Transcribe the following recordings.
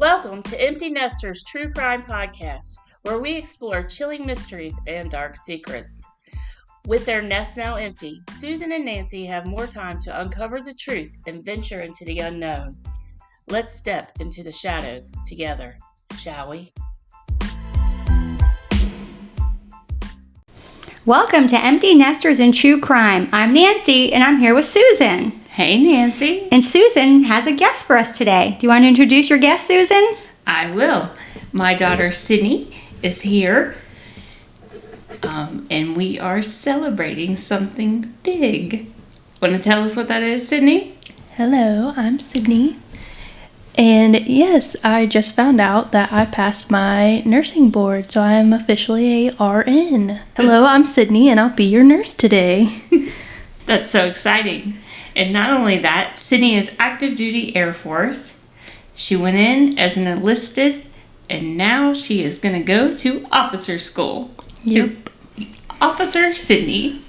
Welcome to Empty Nesters True Crime Podcast, where we explore chilling mysteries and dark secrets. With their nest now empty, Susan and Nancy have more time to uncover the truth and venture into the unknown. Let's step into the shadows together, shall we? Welcome to Empty Nesters in True Crime. I'm Nancy, and I'm here with Susan. Hey, Nancy. And Susan has a guest for us today. Do you want to introduce your guest, Susan? I will. My daughter, Sydney, is here, and we are celebrating something big. Want to tell us what that is, Sydney? Hello, I'm Sydney. And yes, I just found out that I passed my nursing board, so I am officially a RN. Hello, I'm Sydney, and I'll be your nurse today. That's so exciting. And not only that, Sydney is active duty Air Force. She went in as an enlisted, and now she is going to go to officer school. Yep. Officer Sydney.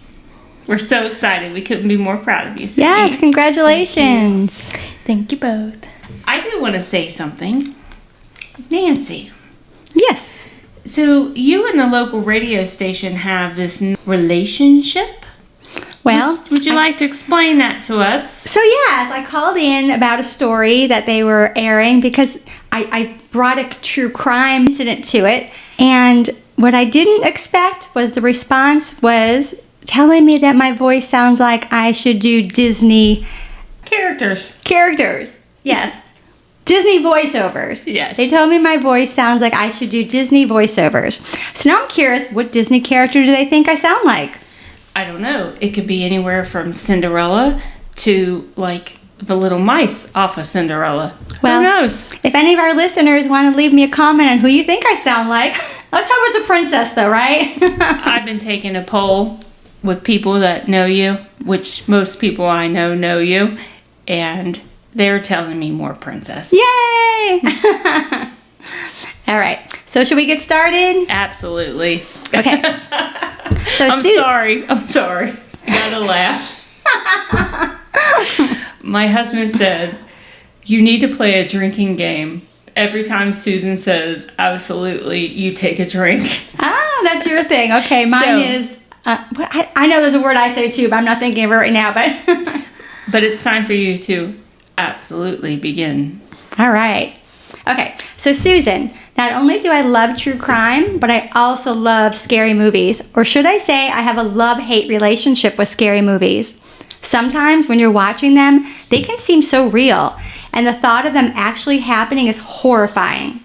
We're so excited. We couldn't be more proud of you, Sydney. Yes, congratulations. Thank you both. I do want to say something. Nancy. Yes. So you and the local radio station have this relationship? Well, would you like to explain that to us? So yes, I called in about a story that they were airing because I brought a true crime incident to it. And what I didn't expect was the response was telling me that my voice sounds like I should do Disney Characters. Yes. Disney voiceovers. Yes. They told me my voice sounds like I should do Disney voiceovers. So now I'm curious, what Disney character do they think I sound like? I don't know. It could be anywhere from Cinderella to, like, the little mice off of Cinderella. Well, who knows? If any of our listeners want to leave me a comment on who you think I sound like, let's hope it's a princess, though, right? I've been taking a poll with people that know you, which most people I know you, and they're telling me more princess. Yay! All right. So should we get started? Absolutely. Okay. So I'm sorry. I gotta laugh. My husband said, you need to play a drinking game. Every time Susan says, absolutely, you take a drink. Ah, that's your thing. Okay, mine is, I know there's a word I say too, but I'm not thinking of it right now. But it's time for you to absolutely begin. All right. Okay, so Susan, not only do I love true crime, but I also love scary movies. Or should I say I have a love-hate relationship with scary movies. Sometimes when you're watching them, they can seem so real, and the thought of them actually happening is horrifying.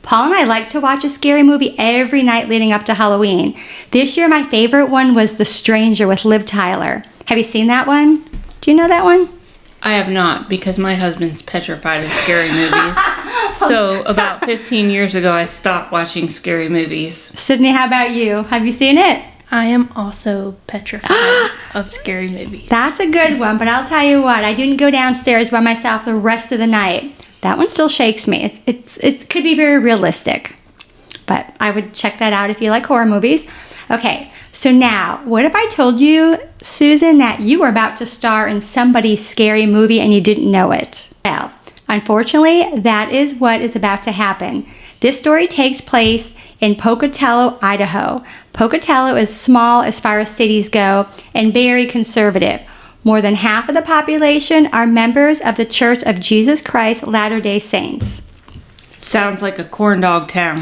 Paul and I like to watch a scary movie every night leading up to Halloween. This year, my favorite one was The Stranger with Liv Tyler. Have you seen that one? Do you know that one? I have not, because my husband's petrified of scary movies. So about 15 years ago, I stopped watching scary movies. Sydney, how about you? Have you seen it? I am also petrified of scary movies. That's a good one, but I'll tell you what, I didn't go downstairs by myself the rest of the night. That one still shakes me. It could be very realistic, but I would check that out if you like horror movies. Okay, so now, what if I told you, Susan, that you were about to star in somebody's scary movie and you didn't know it? Well, unfortunately, that is what is about to happen. This story takes place in Pocatello, Idaho. Pocatello is small as far as cities go and very conservative. More than half of the population are members of the Church of Jesus Christ Latter-day Saints. Sounds like a corn dog town.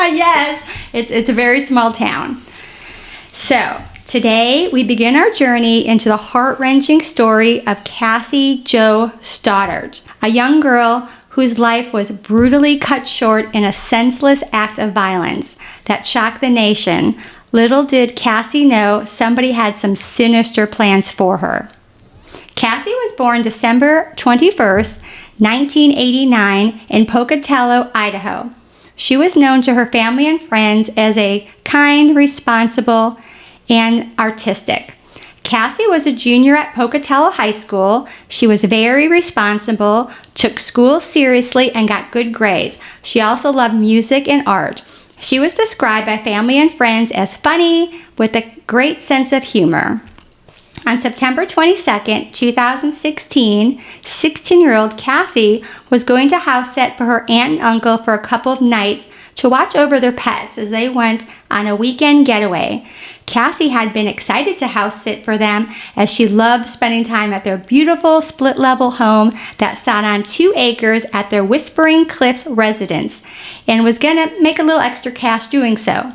Yes, it's a very small town. So, today we begin our journey into the heart-wrenching story of Cassie Jo Stoddart, a young girl whose life was brutally cut short in a senseless act of violence that shocked the nation. Little did Cassie know somebody had some sinister plans for her. Cassie was born December 21st, 1989 in Pocatello, Idaho. She was known to her family and friends as a kind, responsible, and artistic. Cassie was a junior at Pocatello High School. She was very responsible, took school seriously, and got good grades. She also loved music and art. She was described by family and friends as funny with a great sense of humor. On September 22nd, 2016, 16-year-old Cassie was going to house sit for her aunt and uncle for a couple of nights to watch over their pets as they went on a weekend getaway. Cassie had been excited to house sit for them as she loved spending time at their beautiful split-level home that sat on 2 acres at their Whispering Cliffs residence and was going to make a little extra cash doing so.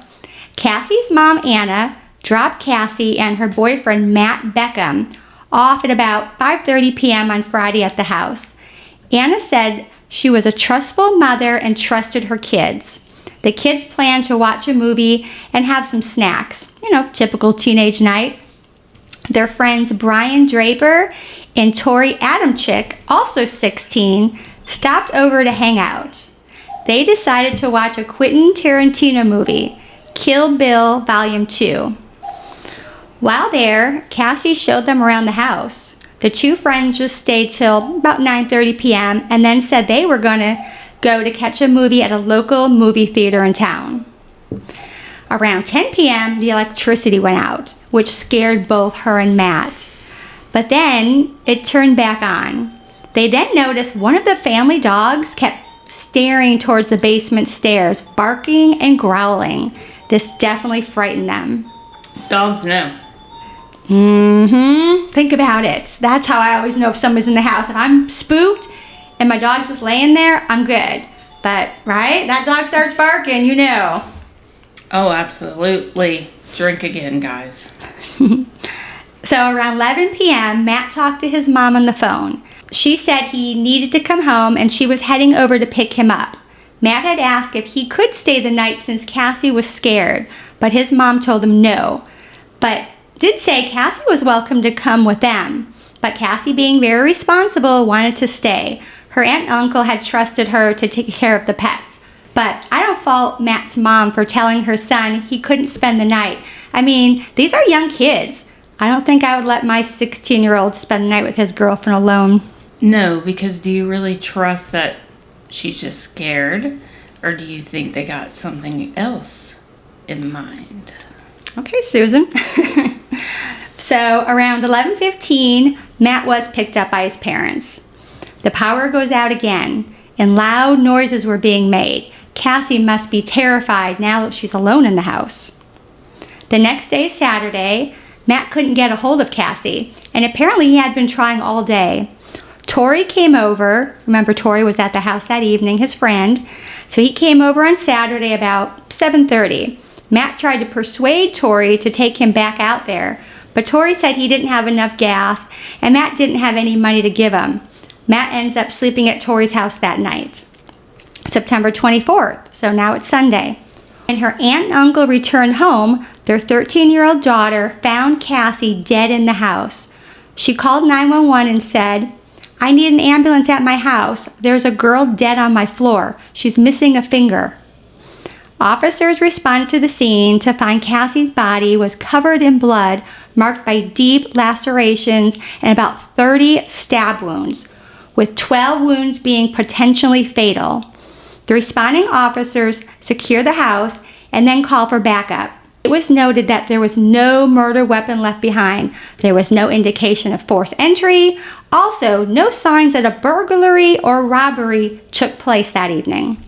Cassie's mom, Anna, dropped Cassie and her boyfriend, Matt Beckham, off at about 5:30 p.m. on Friday at the house. Anna said she was a trustful mother and trusted her kids. The kids planned to watch a movie and have some snacks. Typical teenage night. Their friends Brian Draper and Tori Adamczyk, also 16, stopped over to hang out. They decided to watch a Quentin Tarantino movie, Kill Bill Volume 2. While there, Cassie showed them around the house. The 2 friends just stayed till about 9:30 p.m. and then said they were going to go to catch a movie at a local movie theater in town. Around 10 p.m., the electricity went out, which scared both her and Matt. But then it turned back on. They then noticed one of the family dogs kept staring towards the basement stairs, barking and growling. This definitely frightened them. Dogs know. Think about it. That's how I always know if someone's in the house. If I'm spooked and my dog's just laying there, I'm good. But, right? That dog starts barking, Oh, absolutely. Drink again, guys. So around 11 p.m., Matt talked to his mom on the phone. She said he needed to come home and she was heading over to pick him up. Matt had asked if he could stay the night since Cassie was scared, but his mom told him no. But did say Cassie was welcome to come with them. But Cassie, being very responsible, wanted to stay. Her aunt and uncle had trusted her to take care of the pets. But I don't fault Matt's mom for telling her son he couldn't spend the night. I mean, these are young kids. I don't think I would let my 16-year-old spend the night with his girlfriend alone. No, because do you really trust that she's just scared? Or do you think they got something else in mind? Okay, Susan. So around 11:15, Matt was picked up by his parents. The power goes out again, and loud noises were being made. Cassie must be terrified now that she's alone in the house. The next day, Saturday, Matt couldn't get a hold of Cassie, and apparently he had been trying all day. Tori came over. Remember, Tori was at the house that evening, his friend. So he came over on Saturday about 7:30. Matt tried to persuade Tori to take him back out there, but Tori said he didn't have enough gas, and Matt didn't have any money to give him. Matt ends up sleeping at Tori's house that night. September 24th, so now it's Sunday. When her aunt and uncle returned home, their 13-year-old daughter found Cassie dead in the house. She called 911 and said, "I need an ambulance at my house. There's a girl dead on my floor. She's missing a finger." Officers responded to the scene to find Cassie's body was covered in blood, marked by deep lacerations and about 30 stab wounds, with 12 wounds being potentially fatal. The responding officers secured the house and then called for backup. It was noted that there was no murder weapon left behind. There was no indication of forced entry. Also, no signs that a burglary or robbery took place that evening.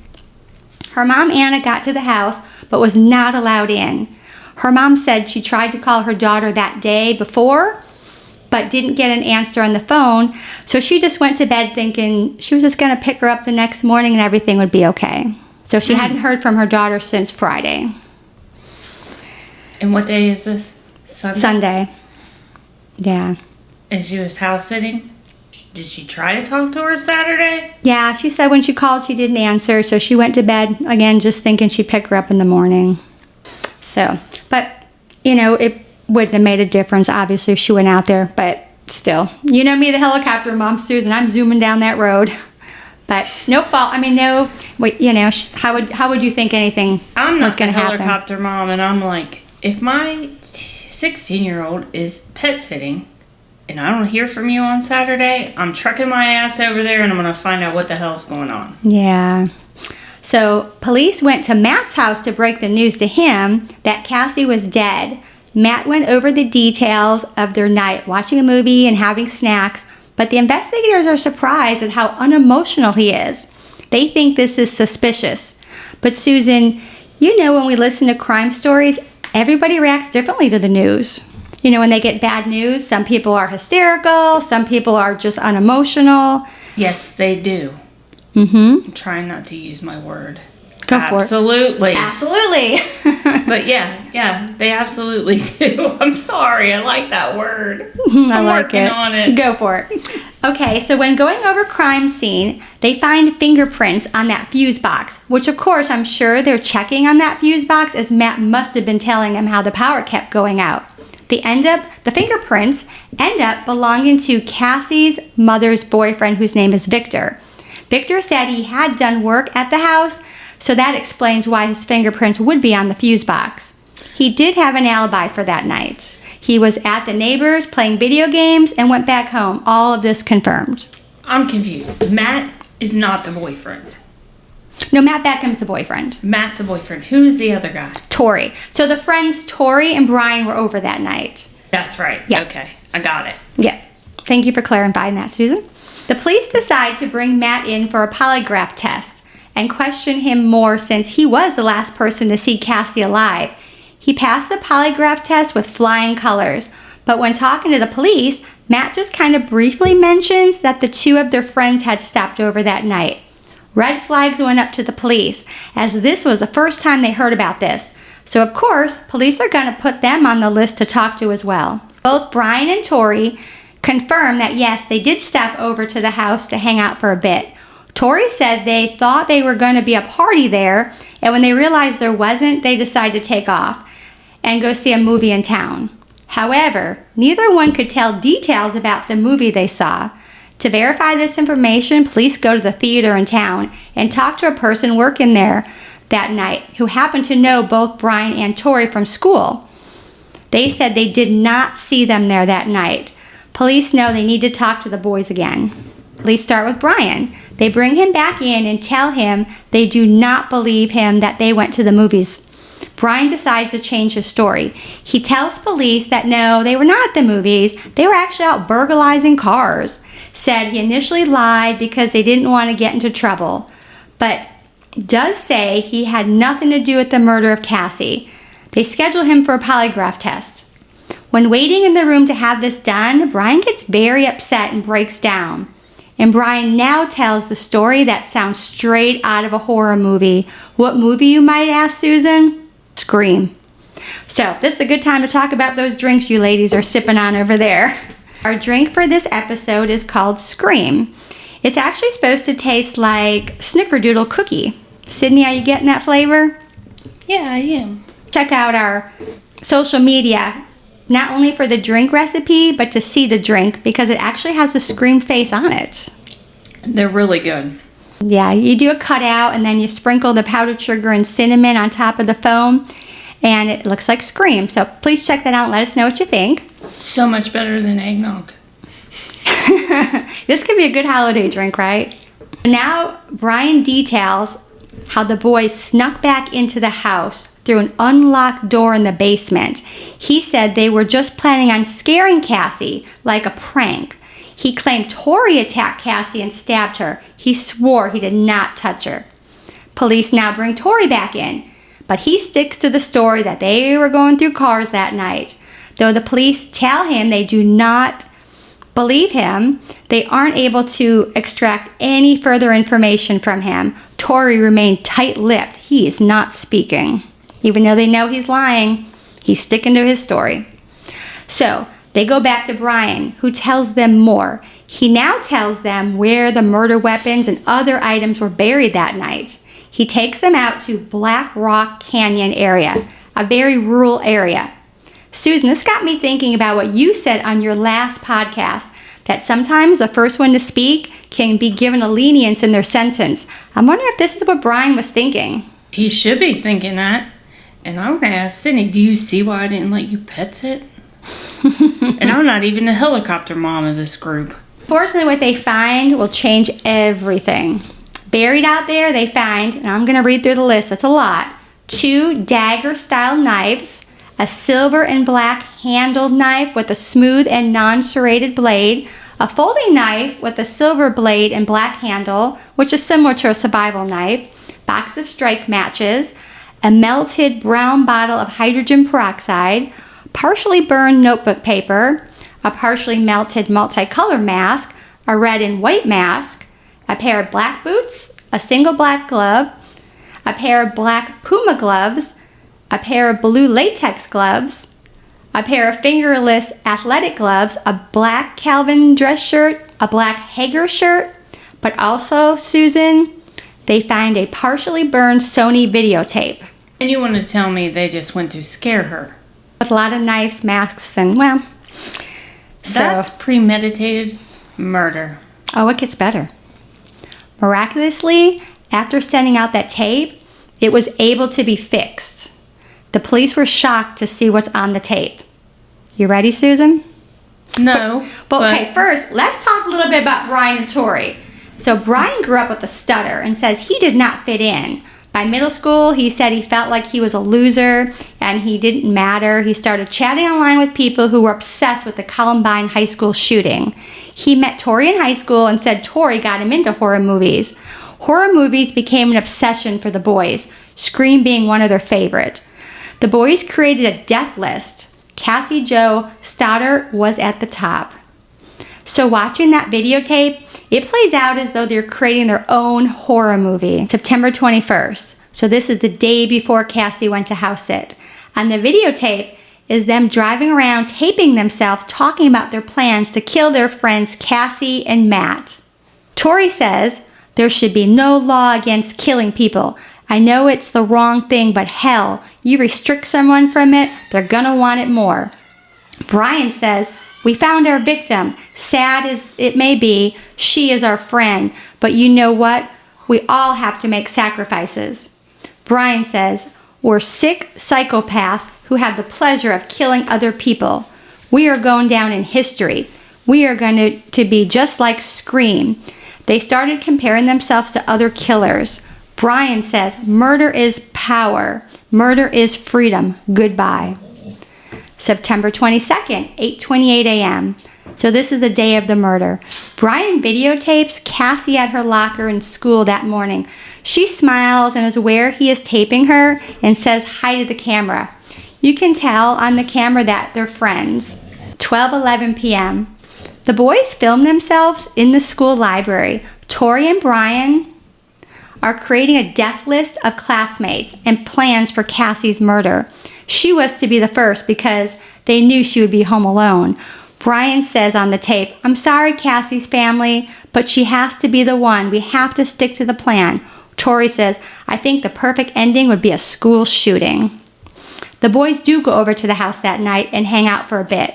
Her mom, Anna, got to the house but was not allowed in. Her mom said she tried to call her daughter that day before but didn't get an answer on the phone, so she just went to bed thinking she was just going to pick her up the next morning and everything would be okay. So she hadn't heard from her daughter since Friday. And what day is this? Sunday? Sunday. Yeah. And she was house sitting? Did she try to talk to her Saturday? Yeah, she said when she called she didn't answer, so she went to bed again just thinking she'd pick her up in the morning. So, but, it wouldn't have made a difference, obviously, if she went out there, but still. You know me, the helicopter mom, Susan, I'm zooming down that road. But no fault. I mean, no, wait, how would you think anything was going to happen? I'm not the helicopter mom, and I'm like, if my 16-year-old is pet sitting and I don't hear from you on Saturday, I'm trucking my ass over there and I'm going to find out what the hell's going on. Yeah. So police went to Matt's house to break the news to him that Cassie was dead. Matt went over the details of their night, watching a movie and having snacks, but the investigators are surprised at how unemotional he is. They think this is suspicious. But Susan, when we listen to crime stories, everybody reacts differently to the news. When they get bad news, some people are hysterical, some people are just unemotional. Yes, they do. Mm-hmm. I'm trying not to use my word. Go for it. Absolutely. Absolutely. But yeah, they absolutely do. I'm sorry, I like that word. I'm working on it. Go for it. Okay, so when going over crime scene, they find fingerprints on that fuse box, which of course I'm sure they're checking on that fuse box as Matt must have been telling them how the power kept going out. The fingerprints end up belonging to Cassie's mother's boyfriend, whose name is Victor. Victor said he had done work at the house, so that explains why his fingerprints would be on the fuse box. He did have an alibi for that night. He was at the neighbors playing video games and went back home. All of this confirmed. I'm confused. Matt is not the boyfriend. No, Matt Beckham's the boyfriend. Matt's the boyfriend. Who's the other guy? Tori. So the friends Tori and Brian were over that night. That's right. Yeah. Okay, I got it. Yeah. Thank you for clarifying that, Susan. The police decide to bring Matt in for a polygraph test and question him more since he was the last person to see Cassie alive. He passed the polygraph test with flying colors, but when talking to the police, Matt just kind of briefly mentions that the two of their friends had stopped over that night. Red flags went up to the police, as this was the first time they heard about this. So of course, police are going to put them on the list to talk to as well. Both Brian and Tori confirmed that yes, they did stop over to the house to hang out for a bit. Tori said they thought they were going to be a party there, and when they realized there wasn't, they decided to take off and go see a movie in town. However, neither one could tell details about the movie they saw. To verify this information, police go to the theater in town and talk to a person working there that night who happened to know both Brian and Tori from school. They said they did not see them there that night. Police know they need to talk to the boys again. Police start with Brian. They bring him back in and tell him they do not believe him that they went to the movies. Brian decides to change his story. He tells police that no, they were not at the movies. They were actually out burglarizing cars. Said he initially lied because they didn't want to get into trouble, but does say he had nothing to do with the murder of Cassie. They schedule him for a polygraph test. When waiting in the room to have this done, Brian gets very upset and breaks down. And Brian now tells the story that sounds straight out of a horror movie. What movie, you might ask, Susan? Scream. So this is a good time to talk about those drinks you ladies are sipping on over there. Our drink for this episode is called Scream. It's actually supposed to taste like snickerdoodle cookie. Sydney, are you getting that flavor? Yeah, I am. Check out our social media, not only for the drink recipe, but to see the drink because it actually has a Scream face on it. They're really good. Yeah, you do a cutout and then you sprinkle the powdered sugar and cinnamon on top of the foam and it looks like Scream. So please check that out and let us know what you think. So much better than eggnog. This could be a good holiday drink, right? Now, Brian details how the boys snuck back into the house through an unlocked door in the basement. He said they were just planning on scaring Cassie like a prank. He claimed Tori attacked Cassie and stabbed her. He swore he did not touch her. Police now bring Tori back in, but he sticks to the story that they were going through cars that night. Though the police tell him they do not believe him, they aren't able to extract any further information from him. Tori remained tight-lipped. He is not speaking. Even though they know he's lying, he's sticking to his story. So they go back to Brian, who tells them more. He now tells them where the murder weapons and other items were buried that night. He takes them out to Black Rock Canyon area, a very rural area. Susan, this got me thinking about what you said on your last podcast, that sometimes the first one to speak can be given a lenience in their sentence. I'm wondering if this is what Brian was thinking. He should be thinking that. And I'm going to ask Sydney, do you see why I didn't let you pets it? And I'm not even the helicopter mom of this group. Fortunately, what they find will change everything. Buried out there, they find, and I'm going to read through the list, it's a lot, 2 dagger-style knives, a silver and black handled knife with a smooth and non-serrated blade, a folding knife with a silver blade and black handle, which is similar to a survival knife, box of strike matches, a melted brown bottle of hydrogen peroxide, partially burned notebook paper, a partially melted multicolor mask, a red and white mask, a pair of black boots, a single black glove, a pair of black Puma gloves, a pair of blue latex gloves, a pair of fingerless athletic gloves, a black Calvin dress shirt, a black Hager shirt, but also, Susan, they find a partially burned Sony videotape. And you want to tell me they just went to scare her? With a lot of knives, masks, and, well, That's premeditated murder. Oh, it gets better. Miraculously, after sending out that tape, it was able to be fixed. The police were shocked to see what's on the tape. You ready, Susan? No. But okay, first, let's talk a little bit about Brian and Tori. So Brian grew up with a stutter and says he did not fit in. By middle school, he said he felt like he was a loser and he didn't matter. He started chatting online with people who were obsessed with the Columbine High School shooting. He met Tori in high school and said Tori got him into horror movies. Horror movies became an obsession for the boys, Scream being one of their favorite. The boys created a death list. Cassie Jo Stoddart was at the top. So watching that videotape, it plays out as though they're creating their own horror movie. September 21st. So this is the day before Cassie went to house sit. On the videotape is them driving around taping themselves talking about their plans to kill their friends Cassie and Matt. Tori says, there should be no law against killing people. I know it's the wrong thing, but hell, you restrict someone from it, they're gonna want it more. Brian says, we found our victim. Sad as it may be, she is our friend. But you know what? We all have to make sacrifices. Brian says, we're sick psychopaths who have the pleasure of killing other people. We are going down in history. We are going to be just like Scream. They started comparing themselves to other killers. Brian says, murder is power. Murder is freedom. Goodbye. September 22nd, 8:28 a.m. So this is the day of the murder. Brian videotapes Cassie at her locker in school that morning. She smiles and is aware he is taping her and says hi to the camera. You can tell on the camera that they're friends. 12:11 p.m. The boys film themselves in the school library. Tori and Brian are creating a death list of classmates and plans for Cassie's murder. She was to be the first because they knew she would be home alone. Brian says on the tape, I'm sorry, Cassie's family, but she has to be the one. We have to stick to the plan. Tori says, I think the perfect ending would be a school shooting. The boys do go over to the house that night and hang out for a bit.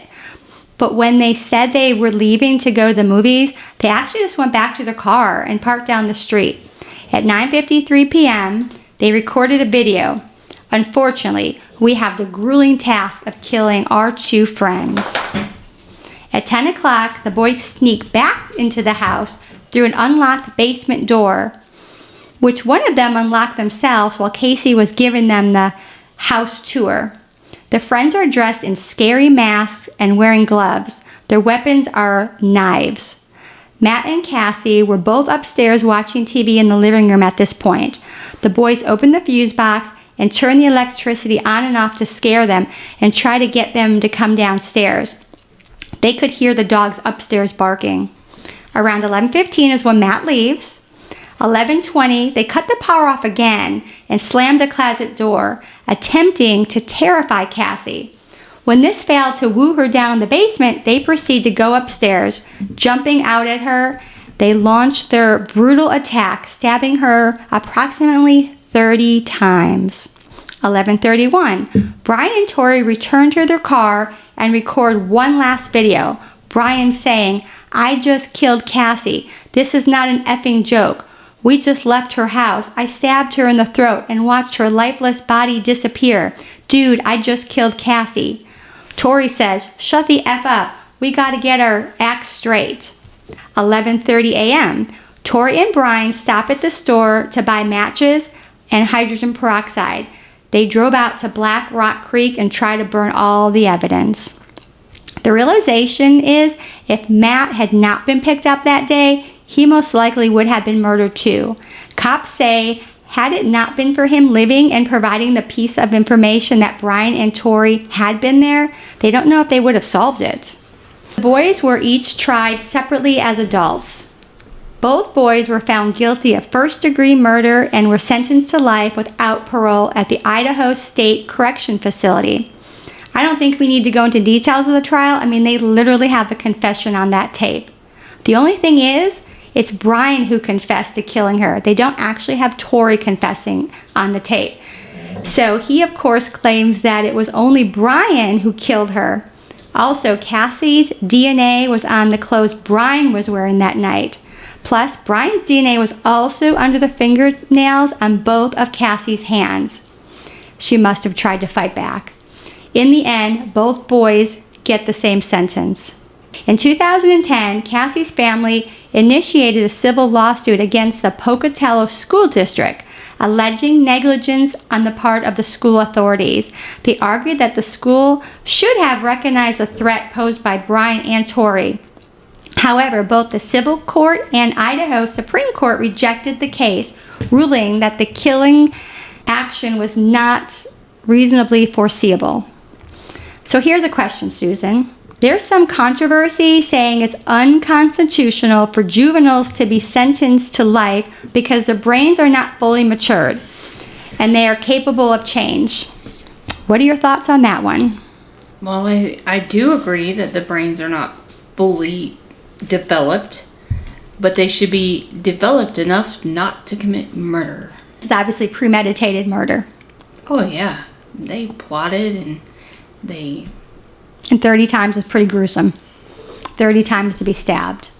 But when they said they were leaving to go to the movies, they actually just went back to their car and parked down the street. At 9:53 p.m., they recorded a video. Unfortunately, we have the grueling task of killing our two friends. At 10 o'clock, the boys sneak back into the house through an unlocked basement door, which one of them unlocked themselves while Casey was giving them the house tour. The friends are dressed in scary masks and wearing gloves. Their weapons are knives. Matt and Cassie were both upstairs watching TV in the living room at this point. The boys opened the fuse box and turned the electricity on and off to scare them and try to get them to come downstairs. They could hear the dogs upstairs barking. Around 11:15 is when Matt leaves. 11:20, they cut the power off again and slammed the closet door, attempting to terrify Cassie. When this failed to woo her down in the basement, they proceed to go upstairs. Jumping out at her, they launched their brutal attack, stabbing her approximately 30 times. 11:31, Brian and Tori return to their car and record one last video. Brian saying, I just killed Cassie. This is not an effing joke. We just left her house. I stabbed her in the throat and watched her lifeless body disappear. Dude, I just killed Cassie. Tori says, shut the F up. We gotta get our act straight. 11:30 a.m. Tori and Brian stop at the store to buy matches and hydrogen peroxide. they drove out to Black Rock Creek and tried to burn all the evidence. The realization is if Matt had not been picked up that day, he most likely would have been murdered too. Cops say, had it not been for him living and providing the piece of information that Brian and Tori had been there, they don't know if they would have solved it. The boys were each tried separately as adults. Both boys were found guilty of first-degree murder and were sentenced to life without parole at the Idaho State Correction Facility. I don't think we need to go into details of the trial. I mean, they literally have a confession on that tape. The only thing is, it's Brian who confessed to killing her. They don't actually have Tori confessing on the tape. So he, of course, claims that it was only Brian who killed her. Also, Cassie's DNA was on the clothes Brian was wearing that night. Plus, Brian's DNA was also under the fingernails on both of Cassie's hands. She must have tried to fight back. In the end, both boys get the same sentence. In 2010, Cassie's family initiated a civil lawsuit against the Pocatello School District, alleging negligence on the part of the school authorities. They argued that the school should have recognized the threat posed by Brian and Tori. However, both the civil court and Idaho Supreme Court rejected the case, ruling that the killing action was not reasonably foreseeable. So here's a question, Susan. There's some controversy saying it's unconstitutional for juveniles to be sentenced to life because their brains are not fully matured and they are capable of change. What are your thoughts on that one? Well, I do agree that the brains are not fully developed, but they should be developed enough not to commit murder. It's obviously premeditated murder. Oh, yeah. They plotted and they... And 30 times is pretty gruesome. 30 times to be stabbed.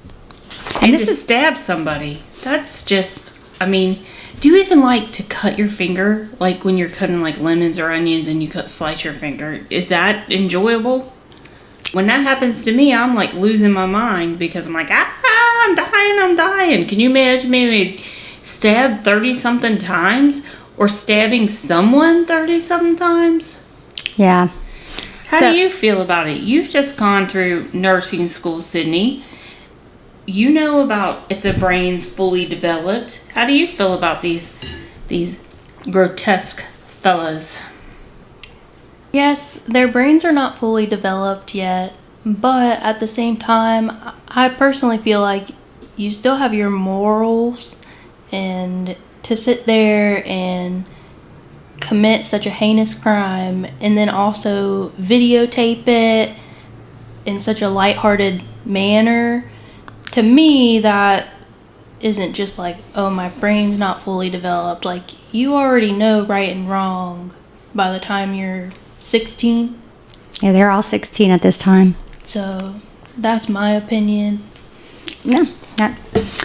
And this is stab somebody. That's just, I mean, do you even like to cut your finger? Like when you're cutting like lemons or onions and you slice your finger. Is that enjoyable? When that happens to me, I'm like losing my mind because I'm like, I'm dying. Can you imagine maybe stab 30-something times or stabbing someone 30-something times? Yeah. How do you feel about it? You've just gone through nursing school, Sydney. You know about if the brain's fully developed. How do you feel about these grotesque fellas? Yes, their brains are not fully developed yet, but at the same time, I personally feel like you still have your morals, and to sit there and commit such a heinous crime and then also videotape it in such a lighthearted manner, to me that isn't just like, oh, my brain's not fully developed. Like, you already know right and wrong by the time you're 16. Yeah, they're all 16 at this time. So that's my opinion. No.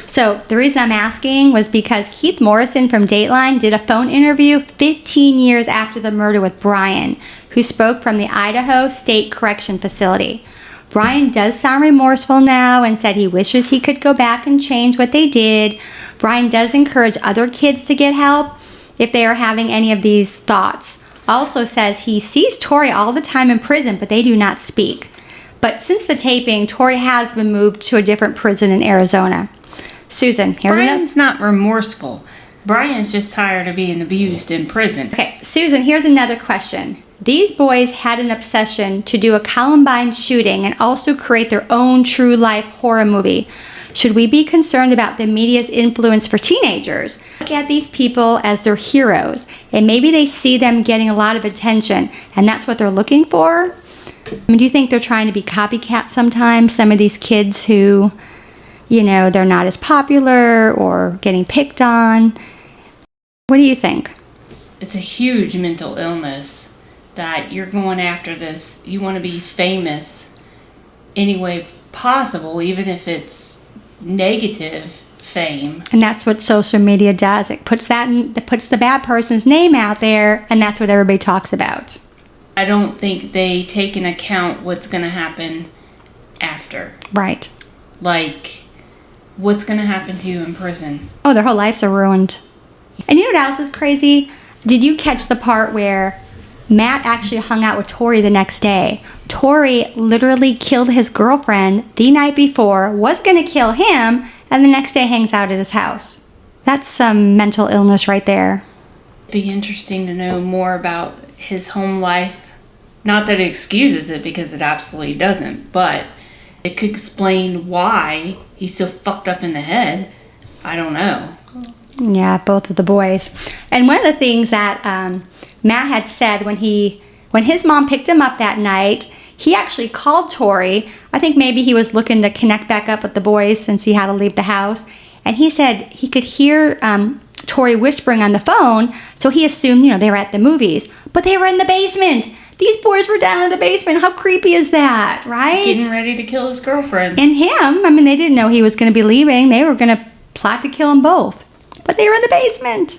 So the reason I'm asking was because Keith Morrison from Dateline did a phone interview 15 years after the murder with Brian, who spoke from the Idaho State Correction Facility. Brian does sound remorseful now and said he wishes he could go back and change what they did. Brian does encourage other kids to get help if they are having any of these thoughts. Also says he sees Tori all the time in prison, but they do not speak. But since the taping, Tori has been moved to a different prison in Arizona. Susan, Brian's not remorseful. Brian's just tired of being abused in prison. Okay, Susan, here's another question. These boys had an obsession to do a Columbine shooting and also create their own true life horror movie. Should we be concerned about the media's influence for teenagers? Look at these people as their heroes, and maybe they see them getting a lot of attention, and that's what they're looking for? I mean, do you think they're trying to be copycats sometimes? Some of these kids who, they're not as popular or getting picked on. What do you think? It's a huge mental illness that you're going after this. You want to be famous any way possible, even if it's negative fame. And that's what social media does. It puts the bad person's name out there, and that's what everybody talks about. I don't think they take into account what's going to happen after. Right. Like, what's going to happen to you in prison? Oh, their whole lives are ruined. And you know what else is crazy? Did you catch the part where Matt actually hung out with Tori the next day? Tori literally killed his girlfriend the night before, was going to kill him, and the next day hangs out at his house. That's some mental illness right there. It'd be interesting to know more about his home life. Not that it excuses it, because it absolutely doesn't, but it could explain why he's so fucked up in the head. I don't know. Yeah, both of the boys. And one of the things that Matt had said when his mom picked him up that night, he actually called Tori. I think maybe he was looking to connect back up with the boys since he had to leave the house. And he said he could hear Tori whispering on the phone, so he assumed, they were at the movies. But they were in the basement. These boys were down in the basement. How creepy is that, right? Getting ready to kill his girlfriend. And him. They didn't know he was going to be leaving. They were going to plot to kill them both. But they were in the basement.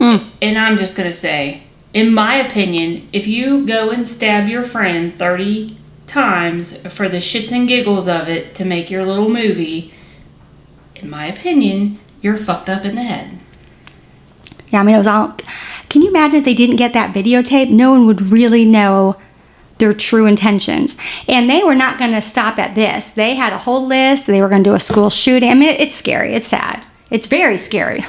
And I'm just going to say, in my opinion, if you go and stab your friend 30 times for the shits and giggles of it to make your little movie, in my opinion, you're fucked up in the head. Yeah, it was all... Can you imagine if they didn't get that videotape? No one would really know their true intentions. And they were not going to stop at this. They had a whole list. They were going to do a school shooting. It's scary. It's sad. It's very scary.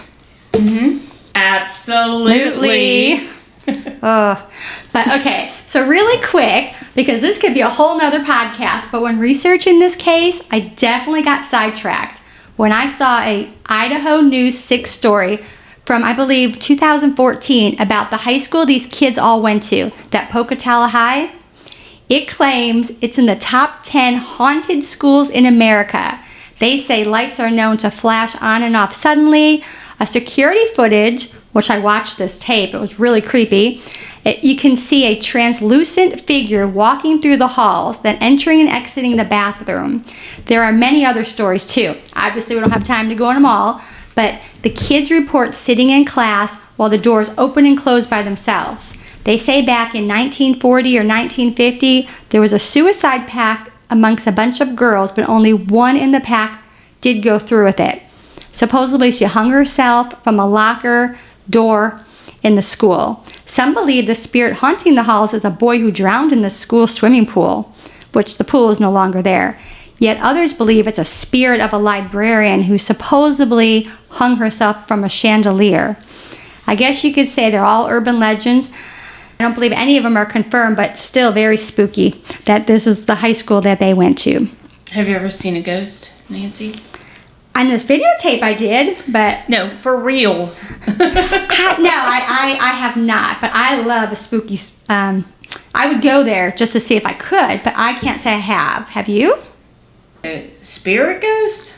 Mm-hmm. Absolutely. But okay, so really quick, because this could be a whole nother podcast, but when researching this case, I definitely got sidetracked when I saw a Idaho News 6 story from, I believe, 2014 about the high school these kids all went to, that Pocatello High. It claims it's in the top 10 haunted schools in America. They say lights are known to flash on and off suddenly. A security footage, which I watched this tape, it was really creepy. You can see a translucent figure walking through the halls, then entering and exiting the bathroom. There are many other stories too. Obviously, we don't have time to go on them all, but the kids report sitting in class while the doors open and close by themselves. They say back in 1940 or 1950, there was a suicide pact amongst a bunch of girls, but only one in the pack did go through with it. Supposedly, she hung herself from a locker door in the school. Some believe the spirit haunting the halls is a boy who drowned in the school swimming pool, which the pool is no longer there. Yet others believe it's a spirit of a librarian who supposedly hung herself from a chandelier. I guess you could say they're all urban legends. I don't believe any of them are confirmed, but still very spooky that this is the high school that they went to. Have you ever seen a ghost, Nancy? On this videotape I did, but... No, for reals. I have not, but I love a spooky... I would go there just to see if I could, but I can't say I have. Have you? A spirit ghost?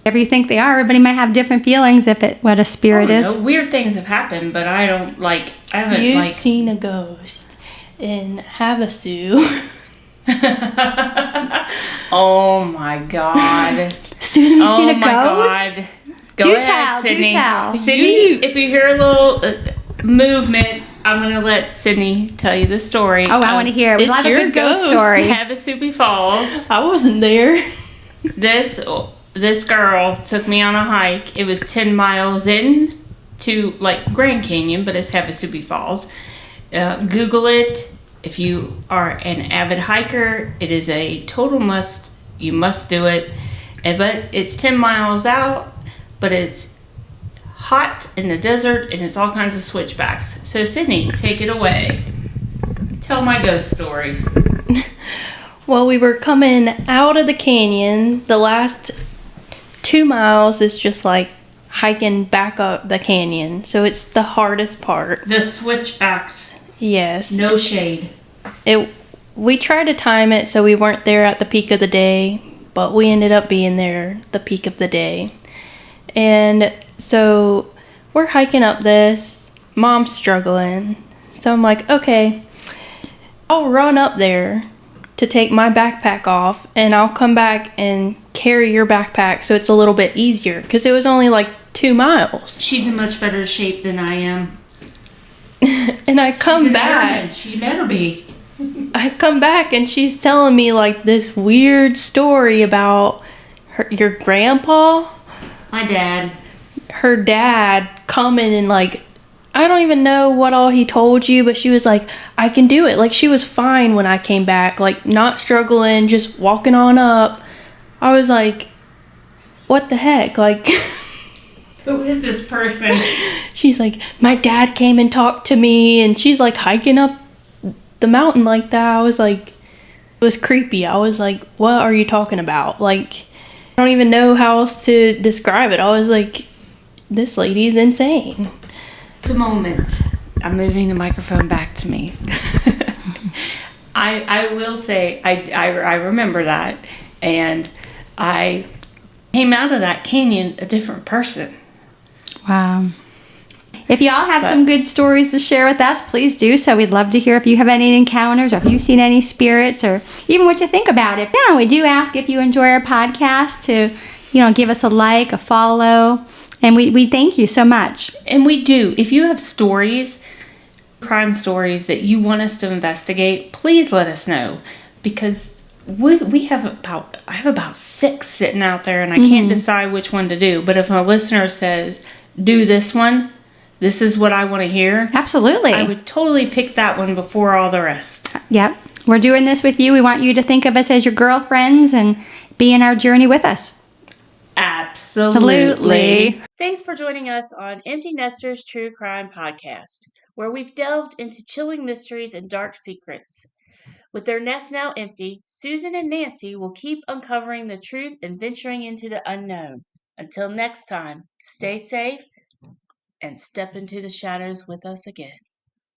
Whatever you think they are, everybody might have different feelings what a spirit is. No, weird things have happened, but I haven't You've seen a ghost in Havasu. Oh my God. Susan, you've seen a ghost? God. Go ahead, Sydney. Do tell. Sydney, if you hear a little movement, I'm going to let Sydney tell you the story. Oh, I want to hear it. We love a good ghost story. Havasupai Falls. I wasn't there. This girl took me on a hike. It was 10 miles in to Grand Canyon, but it's Havasupai Falls. Google it. If you are an avid hiker, it is a total must. You must do it. But it's 10 miles out, but it's hot in the desert, and it's all kinds of switchbacks. So, Sydney, take it away. Tell my ghost story. Well, we were coming out of the canyon. The last 2 miles is just hiking back up the canyon. So it's the hardest part. The switchbacks. Yes. No shade. We tried to time it so we weren't there at the peak of the day, but we ended up being there the peak of the day. And so we're hiking up this. Mom's struggling. So I'm like, okay, I'll run up there to take my backpack off, and I'll come back and carry your backpack so it's a little bit easier, because it was only 2 miles. She's in much better shape than I am. And I come back. She better be. I come back and she's telling me this weird story about your grandpa. My dad. Her dad coming and I I don't even know what all he told you, but she was like, I can do it. Like, she was fine when I came back, like, not struggling, just walking on up. I was like, what the heck? Like, who is this person? She's like, my dad came and talked to me, and she's like hiking up the mountain like that. I was like, it was creepy. I was like, what are you talking about? Like, I don't even know how else to describe it. I was like, this lady's insane. It's a moment. I'm moving the microphone back to me. I will say, I remember that, and I came out of that canyon a different person. Wow. If y'all have some good stories to share with us, please do so. We'd love to hear if you have any encounters, or if you've seen any spirits, or even what you think about it. Yeah, we do ask if you enjoy our podcast to, give us a like, a follow, and we thank you so much. And we do. If you have stories, crime stories that you want us to investigate, please let us know, because I have about 6 sitting out there, and I can't decide which one to do. But if a listener says, do this one, this is what I want to hear. Absolutely. I would totally pick that one before all the rest. Yep. We're doing this with you. We want you to think of us as your girlfriends and be in our journey with us. Absolutely. Thanks for joining us on Empty Nesters True Crime Podcast, where we've delved into chilling mysteries and dark secrets. With their nest now empty, Susan and Nancy will keep uncovering the truth and venturing into the unknown. Until next time, stay safe and step into the shadows with us again.